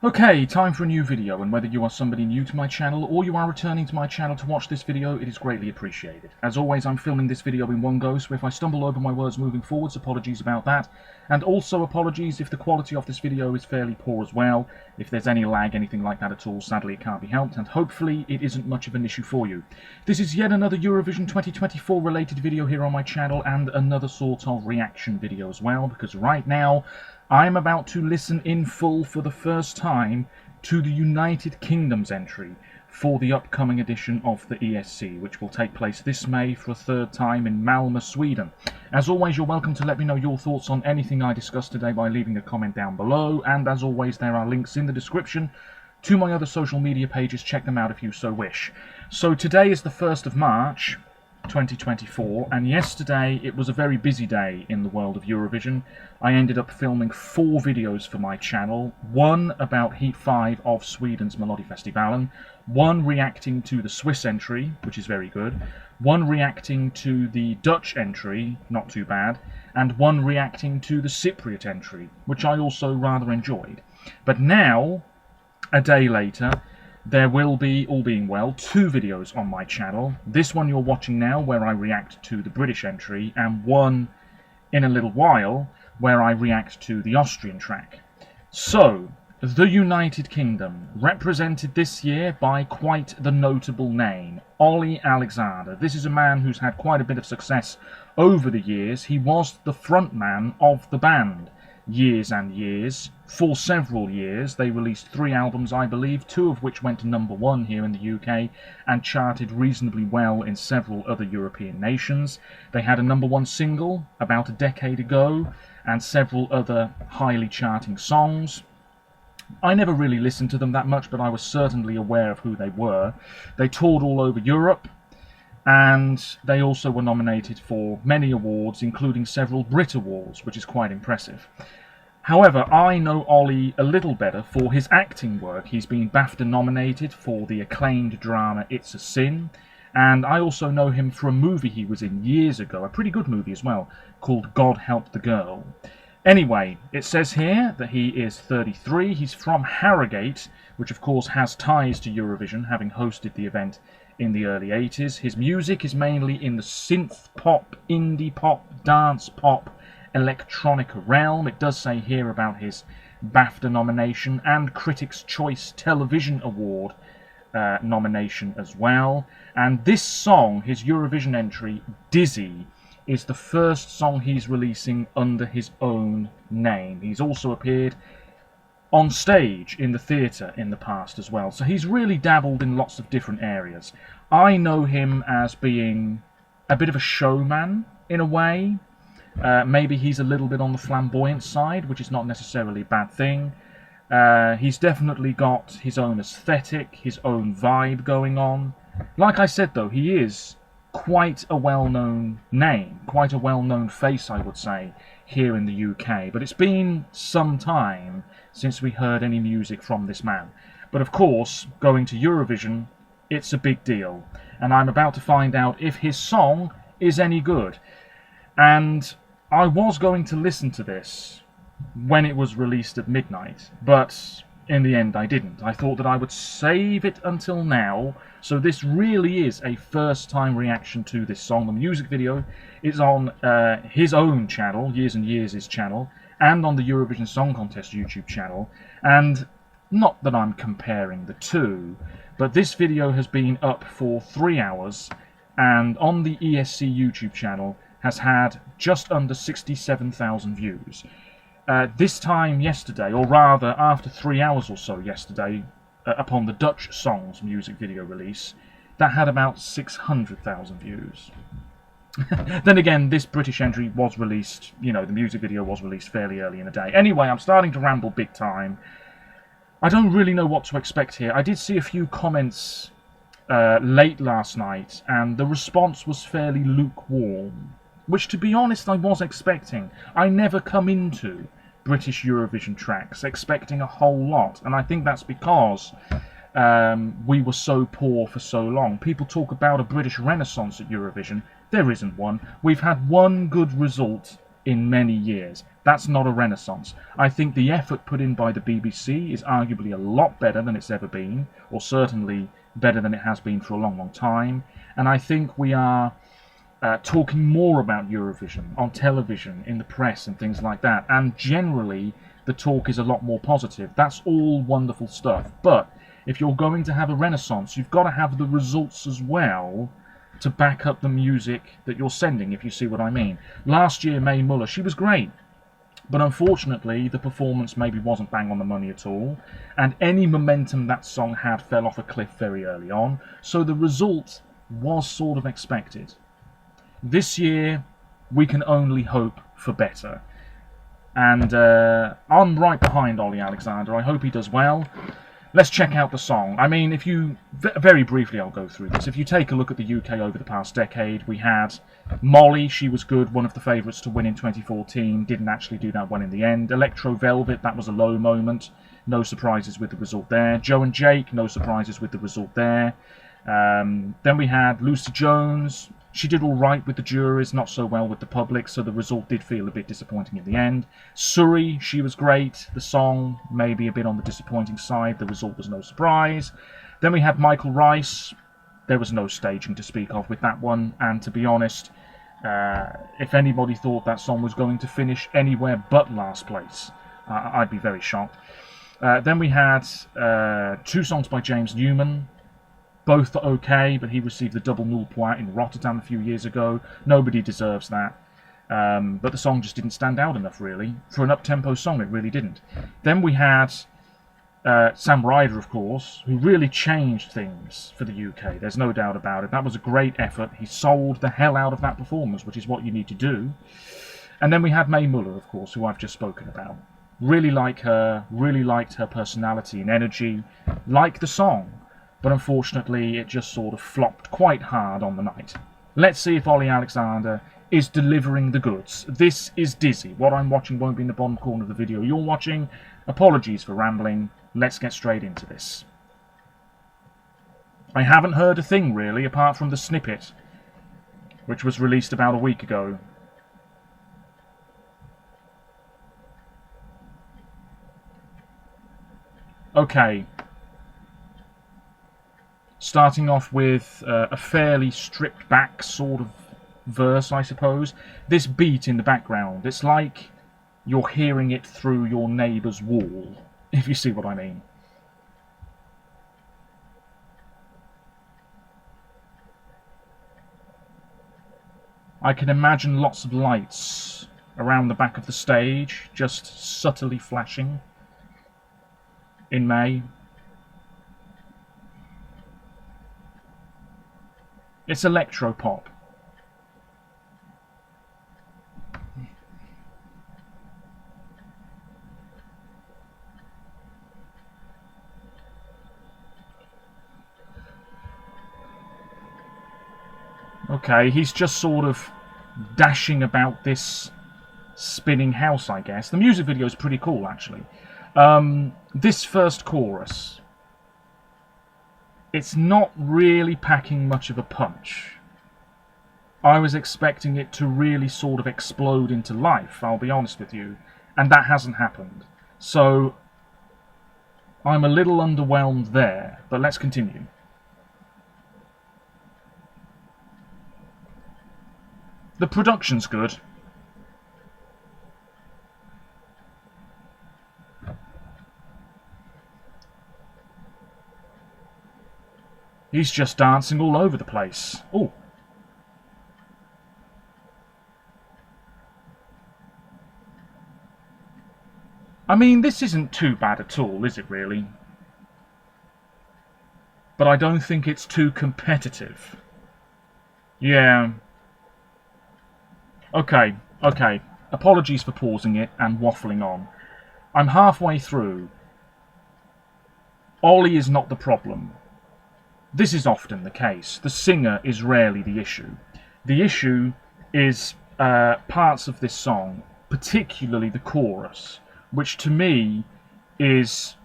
Okay, time for a new video, and whether you are somebody new to my channel or you are returning to my channel to watch this video, it is greatly appreciated. As always, I'm filming this video in one go, so if I stumble over my words moving forwards, apologies about that. And also apologies if the quality of this video is fairly poor as well. If there's any lag, anything like that at all, sadly it can't be helped, and hopefully it isn't much of an issue for you. This is yet another Eurovision 2024 related video here on my channel, and another sort of reaction video as well, because right now I'm about to listen in full for the first time to the United Kingdom's entry for the upcoming edition of the ESC, which will take place this May for a third time in Malmö, Sweden. As always, you're welcome to let me know your thoughts on anything I discussed today by leaving a comment down below, and as always, there are links in the description to my other social media pages. Check them out if you so wish. So today is the 1st of March, 2024, and yesterday it was a very busy day in the world of Eurovision. I ended up filming 4 videos for my channel, one about Heat 5 of Sweden's Melodifestivalen, one reacting to the Swiss entry, which is very good, one reacting to the Dutch entry, not too bad, and one reacting to the Cypriot entry, which I also rather enjoyed. But now, a day later, there will be, all being well, 2 videos on my channel. This one you're watching now, where I react to the British entry, and one in a little while, where I react to the Austrian track. So, the United Kingdom, represented this year by quite the notable name, Olly Alexander. This is a man who's had quite a bit of success over the years. He was the frontman of the band. Years and years, for several years. They released 3 albums, I believe, 2 of which went to #1 here in the UK and charted reasonably well in several other European nations. They had a #1 single about a decade ago and several other highly charting songs. I never really listened to them that much, but I was certainly aware of who they were. They toured all over Europe, and they also were nominated for many awards, including several Brit Awards, which is quite impressive. However, I know Olly a little better for his acting work. He's been BAFTA nominated for the acclaimed drama It's a Sin, and I also know him for a movie he was in years ago, a pretty good movie as well, called God Help the Girl. Anyway, it says here that he is 33, he's from Harrogate, which of course has ties to Eurovision, having hosted the event in the early 80s. His music is mainly in the synth pop, indie pop, dance pop, electronica realm. It does say here about his BAFTA nomination and Critics' Choice Television Award nomination as well. And this song, his Eurovision entry, Dizzy, is the first song he's releasing under his own name. He's also appeared on stage in the theatre in the past as well, so he's really dabbled in lots of different areas. I know him as being a bit of a showman in a way. Maybe he's a little bit on the flamboyant side, which is not necessarily a bad thing. He's definitely got his own aesthetic, his own vibe going on. Like I said though, he is quite a well-known name, quite a well-known face, I would say, here in the UK. But it's been some time since we heard any music from this man. But of course, going to Eurovision, it's a big deal. And I'm about to find out if his song is any good. And I was going to listen to this when it was released at midnight, but in the end I didn't. I thought that I would save it until now, so this really is a first-time reaction to this song. The music video is on his own channel, Years and Years' channel, and on the Eurovision Song Contest YouTube channel, and not that I'm comparing the two, but this video has been up for 3 hours, and on the ESC YouTube channel has had just under 67,000 views. This time yesterday, or rather after 3 hours or so yesterday, upon the Dutch Song's music video release, that had about 600,000 views. Then again, this British entry was released, you know, the music video was released fairly early in the day. Anyway, I'm starting to ramble big time. I don't really know what to expect here. I did see a few comments late last night, and the response was fairly lukewarm, which, to be honest, I was expecting. I never come into British Eurovision tracks expecting a whole lot, and I think that's because we were so poor for so long. People talk about a British renaissance at Eurovision. There isn't one. We've had one good result in many years. That's not a renaissance. I think the effort put in by the BBC is arguably a lot better than it's ever been, or certainly better than it has been for a long, long time. And I think we are talking more about Eurovision on television, in the press and things like that. And generally, the talk is a lot more positive. That's all wonderful stuff. But if you're going to have a renaissance, you've got to have the results as well to back up the music that you're sending, if you see what I mean. Last year, Mae Muller, she was great. But unfortunately, the performance maybe wasn't bang on the money at all. And any momentum that song had fell off a cliff very early on. So the result was sort of expected. This year, we can only hope for better. And I'm right behind Olly Alexander. I hope he does well. Let's check out the song. I mean, if you... Very briefly, I'll go through this. If you take a look at the UK over the past decade, we had Molly. She was good, one of the favourites to win in 2014. Didn't actually do that well in the end. Electro Velvet, that was a low moment. No surprises with the result there. Joe and Jake, no surprises with the result there. Then we had Lucy Jones. She did all right with the juries, not so well with the public, so the result did feel a bit disappointing in the end. Surrey, she was great. The song, maybe a bit on the disappointing side. The result was no surprise. Then we had Michael Rice. There was no staging to speak of with that one, and to be honest, if anybody thought that song was going to finish anywhere but last place, I'd be very shocked. Then we had 2 songs by James Newman. Both are okay, but he received the double null point in Rotterdam a few years ago. Nobody deserves that. But the song just didn't stand out enough, really. For an up-tempo song, it really didn't. Then we had Sam Ryder, of course, who really changed things for the UK. There's no doubt about it. That was a great effort. He sold the hell out of that performance, which is what you need to do. And then we had Mae Muller, of course, who I've just spoken about. Really like her, really liked her personality and energy, like the song. But unfortunately, it just sort of flopped quite hard on the night. Let's see if Olly Alexander is delivering the goods. This is Dizzy. What I'm watching won't be in the bottom corner of the video you're watching. Apologies for rambling. Let's get straight into this. I haven't heard a thing, really, apart from the snippet, which was released about a week ago. Okay. Starting off with a fairly stripped back sort of verse, I suppose. This beat in the background, it's like you're hearing it through your neighbour's wall, if you see what I mean. I can imagine lots of lights around the back of the stage, just subtly flashing in May. It's electro pop. Okay, he's just sort of dashing about this spinning house, I guess. The music video is pretty cool, actually. This first chorus, it's not really packing much of a punch. I was expecting it to really sort of explode into life, I'll be honest with you, and that hasn't happened. So, I'm a little underwhelmed there, but let's continue. The production's good. He's just dancing all over the place. Oh. I mean, this isn't too bad at all, is it really? But I don't think it's too competitive. Yeah. Okay. Apologies for pausing it and waffling on. I'm halfway through. Olly is not the problem. This is often the case. The singer is rarely the issue. The issue is parts of this song, particularly the chorus, which to me is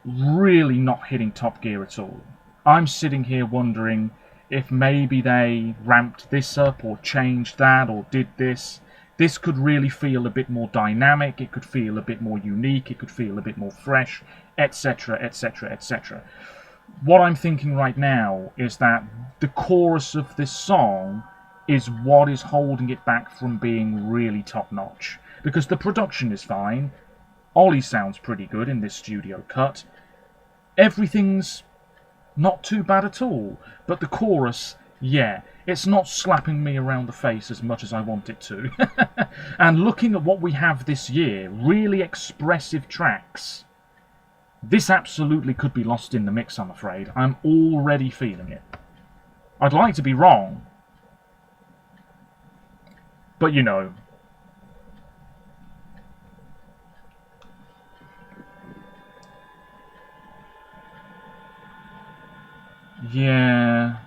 really not hitting top gear at all. I'm sitting here wondering if maybe they ramped this up or changed that or did this, This could really feel a bit more dynamic, it could feel a bit more unique, it could feel a bit more fresh, etc, etc, etc. What I'm thinking right now is that the chorus of this song is what is holding it back from being really top-notch. Because the production is fine, Olly sounds pretty good in this studio cut, everything's not too bad at all, but the chorus, yeah, it's not slapping me around the face as much as I want it to. And looking at what we have this year, really expressive tracks, this absolutely could be lost in the mix, I'm afraid. I'm already feeling it. I'd like to be wrong, but you know. Yeah,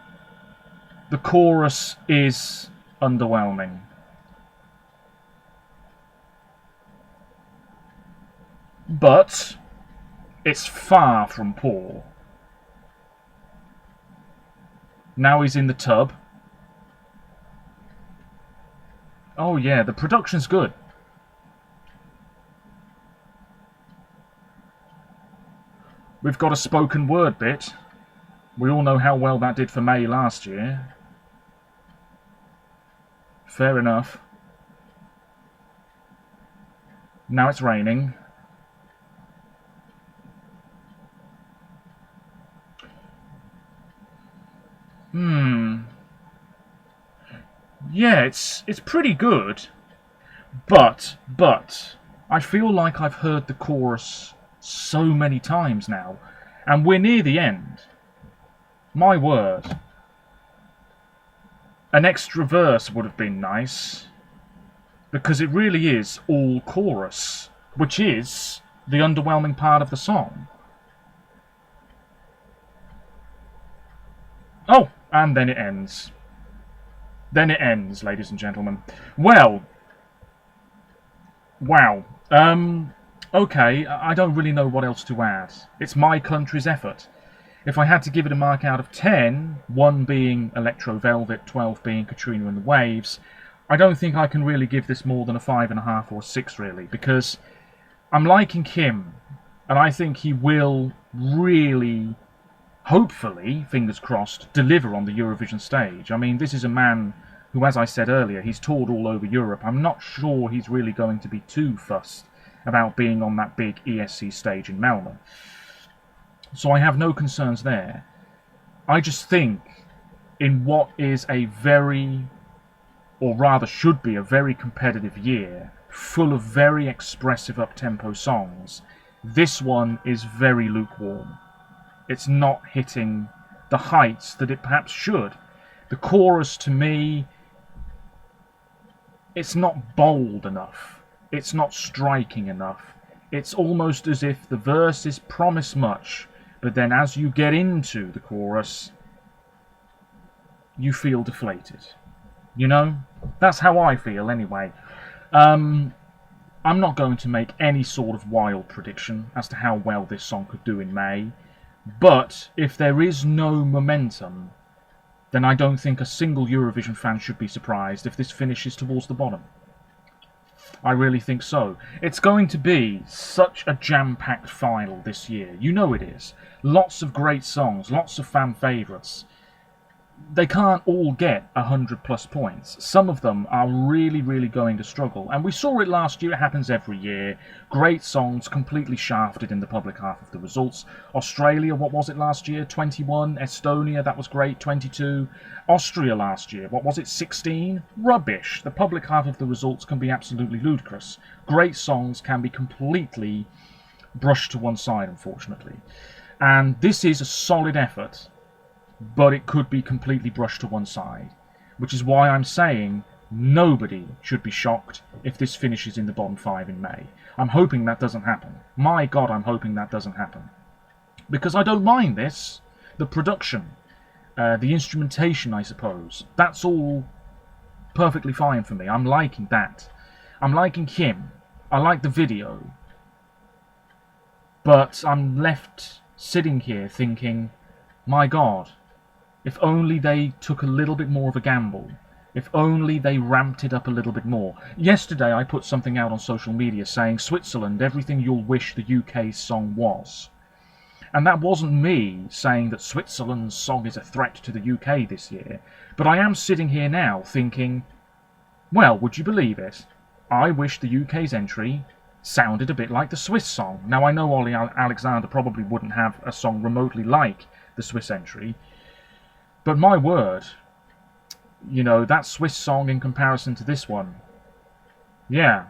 the chorus is underwhelming. But it's far from poor. Now he's in the tub. Oh yeah, the production's good. We've got a spoken word bit. We all know how well that did for May last year. Fair enough. Now it's raining. Yeah, it's pretty good. But I feel like I've heard the chorus so many times now, and we're near the end. My word. An extra verse would have been nice, because it really is all chorus, which is the underwhelming part of the song. Oh, and then it ends. Then it ends, ladies and gentlemen. Well, wow. Okay, I don't really know what else to add. It's my country's effort. If I had to give it a mark out of 10, 1 being Electro Velvet, 12 being Katrina and the Waves, I don't think I can really give this more than a 5.5 or 6, really, because I'm liking Kim, and I think he will really, hopefully, fingers crossed, deliver on the Eurovision stage. I mean, this is a man who, as I said earlier, he's toured all over Europe. I'm not sure he's really going to be too fussed about being on that big ESC stage in Malmö. So I have no concerns there. I just think in what is a very, or rather should be a very competitive year, full of very expressive up-tempo songs, this one is very lukewarm. It's not hitting the heights that it perhaps should. The chorus, to me, it's not bold enough. It's not striking enough. It's almost as if the verses promise much, but then as you get into the chorus, you feel deflated. You know? That's how I feel, anyway. I'm not going to make any sort of wild prediction as to how well this song could do in May, but if there is no momentum, then I don't think a single Eurovision fan should be surprised if this finishes towards the bottom. I really think so. It's going to be such a jam-packed final this year. You know it is. Lots of great songs, lots of fan favourites. They can't all get 100+ points. Some of them are really, really going to struggle. And we saw it last year, it happens every year. Great songs completely shafted in the public half of the results. Australia, what was it last year? 21. Estonia, that was great, 22. Austria last year, what was it, 16? Rubbish. The public half of the results can be absolutely ludicrous. Great songs can be completely brushed to one side, unfortunately. And this is a solid effort, but it could be completely brushed to one side, which is why I'm saying nobody should be shocked if this finishes in the bottom 5 in May. I'm hoping that doesn't happen. My God, I'm hoping that doesn't happen. Because I don't mind this. The production, the instrumentation, I suppose, that's all perfectly fine for me. I'm liking that. I'm liking Kim. I like the video. But I'm left sitting here thinking, my God, if only they took a little bit more of a gamble. If only they ramped it up a little bit more. Yesterday I put something out on social media saying, Switzerland, everything you'll wish the UK's song was. And that wasn't me saying that Switzerland's song is a threat to the UK this year, but I am sitting here now thinking, well, would you believe it? I wish the UK's entry sounded a bit like the Swiss song. Now I know Olly Alexander probably wouldn't have a song remotely like the Swiss entry, but my word, you know, that Swiss song in comparison to this one, yeah.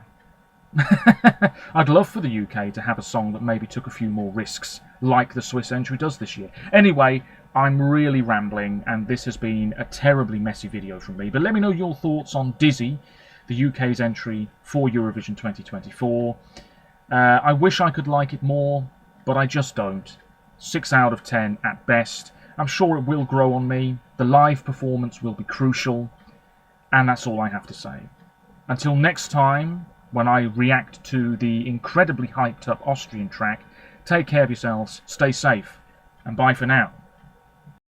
I'd love for the UK to have a song that maybe took a few more risks, like the Swiss entry does this year. Anyway, I'm really rambling, and this has been a terribly messy video from me, but let me know your thoughts on Dizzy, the UK's entry for Eurovision 2024. I wish I could like it more, but I just don't. 6 out of 10 at best. I'm sure it will grow on me. The live performance will be crucial, and that's all I have to say. Until next time, when I react to the incredibly hyped up Austrian track, take care of yourselves, stay safe, and bye for now.